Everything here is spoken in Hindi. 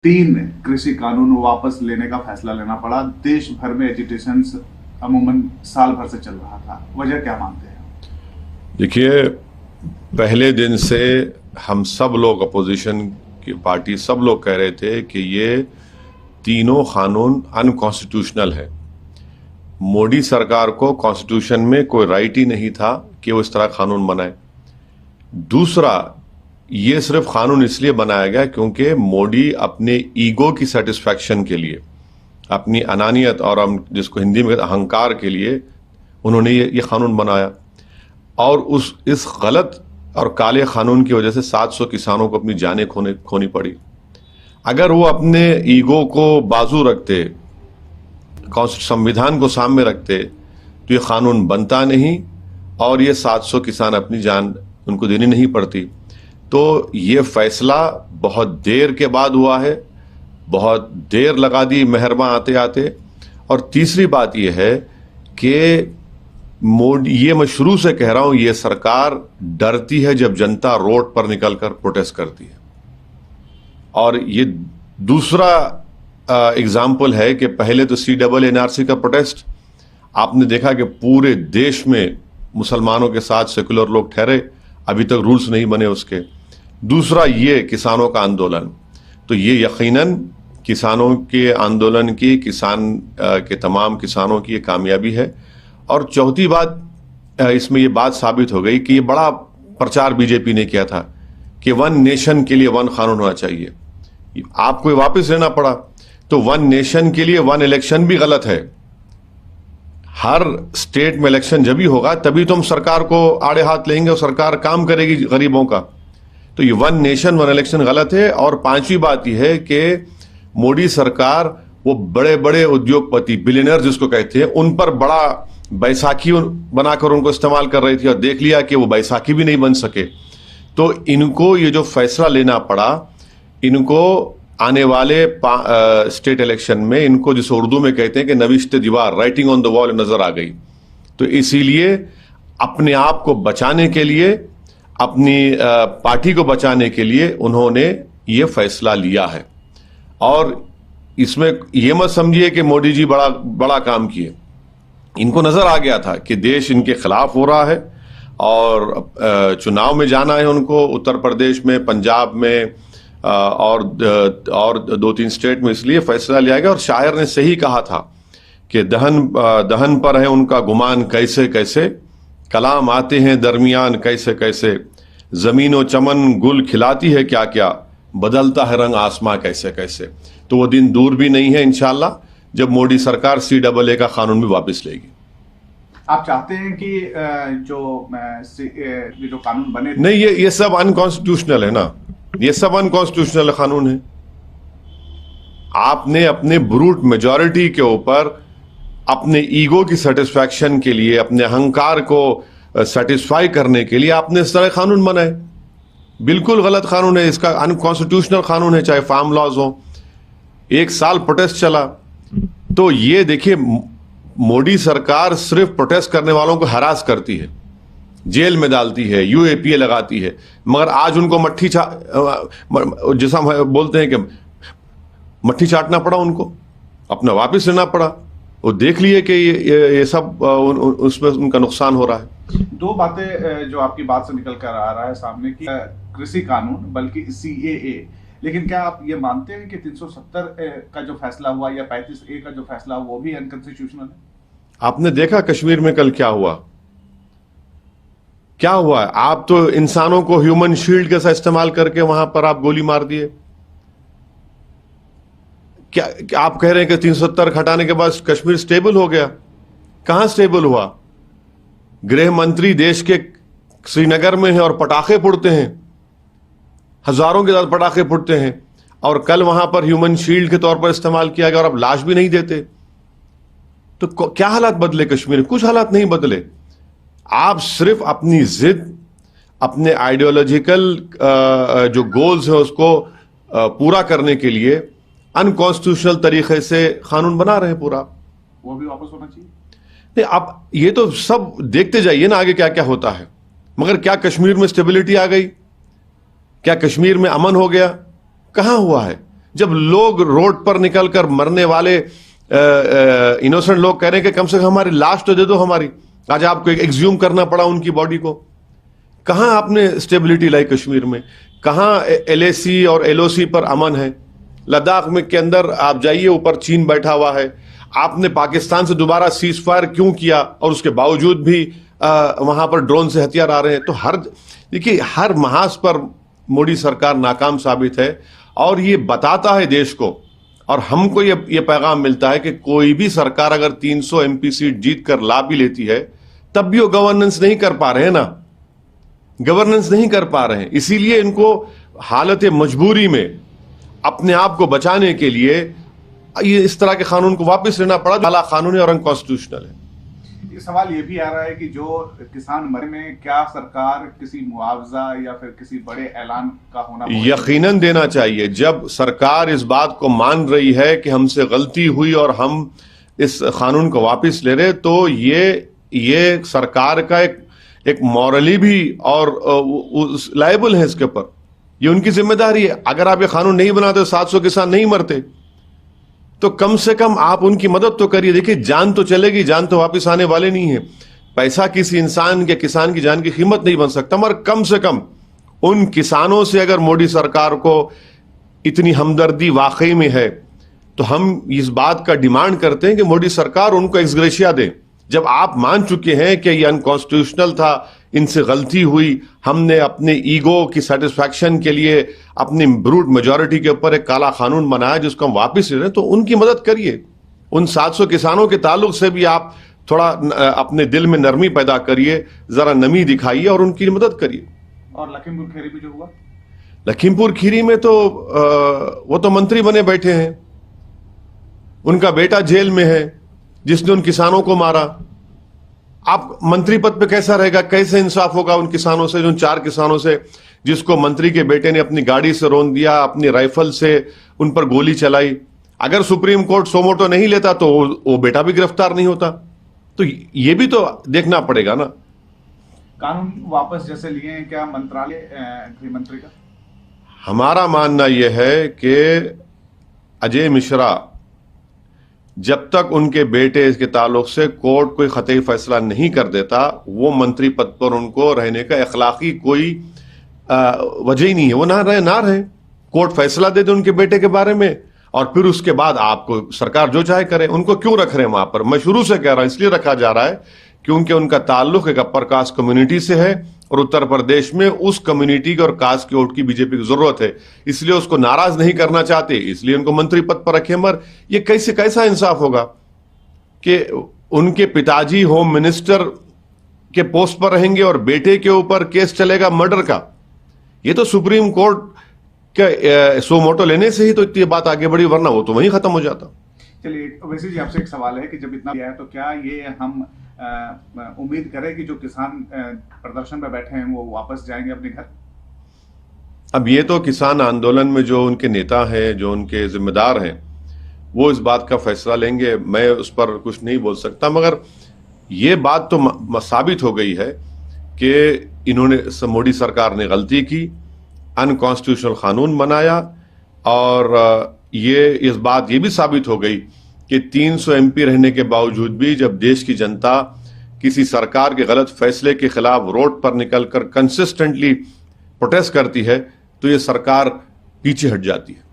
3 कृषि कानून वापस लेने का फैसला लेना पड़ा। देश भर में एजिटेशन अमूमन साल भर से चल रहा था, वजह क्या मानते हैं? देखिए, पहले दिन से हम सब लोग, अपोजिशन की पार्टी सब लोग कह रहे थे कि ये तीनों कानून अनकॉन्स्टिट्यूशनल है। मोदी सरकार को कॉन्स्टिट्यूशन में कोई राइट ही नहीं था कि वो इस तरह कानून बनाए। दूसरा, ये सिर्फ कानून इसलिए बनाया गया क्योंकि मोदी अपने ईगो की सेटिस्फैक्शन के लिए, अपनी अनानियत और हम जिसको हिंदी में अहंकार के लिए उन्होंने ये कानून बनाया। और इस गलत और काले कानून की वजह से 700 किसानों को अपनी जानें खोनी पड़ी। अगर वो अपने ईगो को बाजू रखते, संविधान को सामने रखते, तो ये कानून बनता नहीं और ये 700 किसान अपनी जान उनको देनी नहीं पड़ती। तो ये फैसला बहुत देर के बाद हुआ है, बहुत देर लगा दी मेहरमा आते आते। और तीसरी बात यह है कि मोदी, ये मैं शुरू से कह रहा हूं, ये सरकार डरती है जब जनता रोड पर निकलकर प्रोटेस्ट करती है। और ये दूसरा एग्जाम्पल है कि पहले तो CNRC का प्रोटेस्ट आपने देखा कि पूरे देश में मुसलमानों के साथ सेकुलर लोग ठहरे, अभी तक रूल्स नहीं बने उसके। दूसरा ये किसानों का आंदोलन, तो ये यकीनन किसानों के आंदोलन की, किसान के तमाम किसानों की ये कामयाबी है। और चौथी बात, इसमें ये बात साबित हो गई कि ये बड़ा प्रचार बीजेपी ने किया था कि 1 नेशन के लिए 1 कानून होना चाहिए, आपको ये वापस लेना पड़ा। तो 1 नेशन के लिए 1 इलेक्शन भी गलत है। हर स्टेट में इलेक्शन जब भी होगा तभी तो हम सरकार को आड़े हाथ लेंगे और सरकार काम करेगी गरीबों का। तो ये 1 नेशन 1 इलेक्शन गलत है। और पांचवी बात यह है कि मोदी सरकार वो बड़े बड़े उद्योगपति, बिलियनर जिसको कहते हैं, उन पर बड़ा बैसाखी बनाकर उनको इस्तेमाल कर रही थी और देख लिया कि वो बैसाखी भी नहीं बन सके। तो इनको ये जो फैसला लेना पड़ा, इनको आने वाले स्टेट इलेक्शन में, इनको जिसे उर्दू में कहते हैं कि नविश्ते दीवार, राइटिंग ऑन द वॉल नजर आ गई। तो इसीलिए अपने आप को बचाने के लिए, अपनी पार्टी को बचाने के लिए उन्होंने ये फैसला लिया है। और इसमें यह मत समझिए कि मोदी जी बड़ा काम किए। इनको नजर आ गया था कि देश इनके खिलाफ हो रहा है और चुनाव में जाना है उनको, उत्तर प्रदेश में, पंजाब में और 2-3 स्टेट में। इसलिए फैसला लिया गया। और शायर ने सही कहा था कि दहन पर है उनका गुमान कैसे कैसे, कलाम आते हैं दरमियान कैसे कैसे, जमीनो चमन गुल खिलाती है क्या क्या, बदलता है रंग आसमां कैसे कैसे। तो वो दिन दूर भी नहीं है इंशाल्लाह जब मोदी सरकार CAA का कानून भी वापस लेगी। आप चाहते हैं कि जो कानून बने? नहीं, ये सब अनकॉन्स्टिट्यूशनल है ना, ये सब अनकॉन्स्टिट्यूशनल कानून है। आपने अपने ब्रूट मेजॉरिटी के ऊपर, अपने ईगो की सेटिस्फैक्शन के लिए, अपने अहंकार को सेटिस्फाई करने के लिए आपने इस तरह कानून बनाए। बिल्कुल गलत कानून है, इसका अनकॉन्स्टिट्यूशनल कानून है, चाहे फार्म लॉज हो। 1 साल प्रोटेस्ट चला। तो ये देखिए, मोदी सरकार सिर्फ प्रोटेस्ट करने वालों को हरास करती है, जेल में डालती है, UAPA लगाती है, मगर आज उनको जैसा हम बोलते हैं कि मट्ठी चाटना पड़ा, उनको अपना वापस लेना पड़ा। वो देख लिए कि ये सब उसमें उनका नुकसान हो रहा है। 2 बातें जो आपकी बात से निकल कर आ रहा है सामने की, कृषि कानून बल्कि CAA, लेकिन क्या आप ये मानते हैं कि 370 का जो फैसला हुआ या 35A का जो फैसला हुआ वो भी अनकॉन्स्टिट्यूशनल है? आपने देखा कश्मीर में कल क्या हुआ? क्या हुआ है? आप तो इंसानों को ह्यूमन शील्ड के साथ इस्तेमाल करके वहां पर आप गोली मार दिए। क्या आप कह रहे हैं कि 370 हटाने के बाद कश्मीर स्टेबल हो गया? कहां स्टेबल हुआ? गृह मंत्री देश के श्रीनगर में है और पटाखे फुटते हैं, हजारों के साथ पटाखे फुटते हैं, और कल वहां पर ह्यूमन शील्ड के तौर पर इस्तेमाल किया गया और अब लाश भी नहीं देते। तो क्या हालात बदले कश्मीर में? कुछ हालात नहीं बदले। आप सिर्फ अपनी जिद, अपने आइडियोलॉजिकल जो गोल्स है उसको पूरा करने के लिए अनकॉन्स्टिट्यूशनल तरीके से कानून बना रहे पूरा। वो भी वापस होना चाहिए। नहीं, आप ये तो सब देखते जाइए ना आगे क्या क्या होता है। मगर क्या कश्मीर में स्टेबिलिटी आ गई? क्या कश्मीर में अमन हो गया? कहां हुआ है? जब लोग रोड पर निकलकर मरने वाले इनोसेंट लोग कह रहे हैं कि कम से कम हमारी लाश तो दे दो हमारी, आज आपको एक्सह्यूम करना पड़ा उनकी बॉडी को। कहां आपने स्टेबिलिटी लाई कश्मीर में? कहां LAC और LOC पर अमन है? लद्दाख में के अंदर आप जाइए, ऊपर चीन बैठा हुआ है। आपने पाकिस्तान से दोबारा सीज फायर क्यों किया और उसके बावजूद भी वहां पर ड्रोन से हथियार आ रहे हैं? तो देखिए हर महाज पर मोदी सरकार नाकाम साबित है और ये बताता है देश को, और हमको ये पैगाम मिलता है कि कोई भी सरकार अगर 300 MP सीट जीत कर ला भी लेती है तब भी वो गवर्नेंस नहीं कर पा रहे हैं ना, गवर्नेंस नहीं कर पा रहे हैं। इसीलिए इनको हालत मजबूरी में अपने आप को बचाने के लिए ये इस तरह के कानून को वापस लेना पड़ा, काला कानूनी और अनकॉन्स्टिट्यूशनल है। ये सवाल ये भी आ रहा है कि जो किसान मरे में क्या सरकार किसी मुआवजा या फिर किसी बड़े ऐलान का होना यकीनन देना चाहिए। जब सरकार इस बात को मान रही है कि हमसे गलती हुई और हम इस कानून को वापस ले रहे, तो ये सरकार का एक मॉरली भी और लायबल है इसके ऊपर, ये उनकी जिम्मेदारी है। अगर आप ये कानून नहीं बनाते 700 किसान नहीं मरते, तो कम से कम आप उनकी मदद तो करिए। देखिए जान तो चलेगी, जान तो वापस आने वाले नहीं है। पैसा किसी इंसान के किसान की जान की कीमत नहीं बन सकता, मगर कम से कम उन किसानों से अगर मोदी सरकार को इतनी हमदर्दी वाकई में है तो हम इस बात का डिमांड करते हैं कि मोदी सरकार उनको एक्सग्रेशिया दे। जब आप मान चुके हैं कि ये अनकॉन्स्टिट्यूशनल था, इनसे गलती हुई, हमने अपने ईगो की सेटिस्फैक्शन के लिए अपनी ब्रूट मेजॉरिटी के ऊपर एक काला कानून बनाया जिसको हम वापस ले रहे हैं, तो उनकी मदद करिए। उन 700 किसानों के ताल्लुक से भी आप थोड़ा अपने दिल में नरमी पैदा करिए, जरा नमी दिखाइए और उनकी मदद करिए। और लखीमपुर खीरी में जो हुआ, लखीमपुर खीरी में तो वो तो मंत्री बने बैठे हैं, उनका बेटा जेल में है जिसने उन किसानों को मारा। आप मंत्री पद पे कैसा रहेगा, कैसे इंसाफ होगा उन किसानों से, जो 4 किसानों से जिसको मंत्री के बेटे ने अपनी गाड़ी से रौंद दिया, अपनी राइफल से उन पर गोली चलाई। अगर सुप्रीम कोर्ट सोमोटो नहीं लेता तो वो बेटा भी गिरफ्तार नहीं होता। तो ये भी तो देखना पड़ेगा ना। कानून वापस जैसे लिए हैं, क्या मंत्रालय गृह मंत्री का? हमारा मानना यह है कि अजय मिश्रा जब तक उनके बेटे के ताल्लुक से कोर्ट कोई खतई फैसला नहीं कर देता, वो मंत्री पद पर उनको रहने का अखलाकी कोई वजह ही नहीं है। वो ना रहे, कोर्ट फैसला दे दे उनके बेटे के बारे में और फिर उसके बाद आपको सरकार जो चाहे करे। उनको क्यों रख रहे हैं वहां पर? मैं शुरू से कह रहा हूं इसलिए रखा जा रहा है क्योंकि उनका ताल्लुक एक अपर कास्ट कम्युनिटी से है और उत्तर प्रदेश में उस कम्युनिटी और कास्ट के वोट की बीजेपी की जरूरत है, इसलिए उसको नाराज नहीं करना चाहते, इसलिए उनको मंत्री पद पर रखे। मगर ये कैसा इंसाफ होगा कि उनके पिताजी होम मिनिस्टर के पोस्ट पर रहेंगे और बेटे के ऊपर केस चलेगा मर्डर का? ये तो सुप्रीम कोर्ट के सोमोटो लेने से ही तो इतनी बात आगे बढ़ी, वरना वो तो वहीं खत्म हो जाता। चलिए, वैसे जी आपसे एक सवाल है कि जब इतना किया है तो क्या ये हम उम्मीद करें कि जो किसान प्रदर्शन में बैठे हैं वो वापस जाएंगे अपने घर? अब ये तो किसान आंदोलन में जो उनके नेता हैं, जो उनके जिम्मेदार हैं, वो इस बात का फैसला लेंगे। मैं उस पर कुछ नहीं बोल सकता, मगर ये बात तो साबित हो गई है कि मोदी सरकार ने गलती की, अनकॉन्स्टिट्यूशनल कानून बनाया और ये बात भी साबित हो गई कि 300 MP रहने के बावजूद भी जब देश की जनता किसी सरकार के गलत फैसले के खिलाफ रोड पर निकलकर कंसिस्टेंटली प्रोटेस्ट करती है तो ये सरकार पीछे हट जाती है।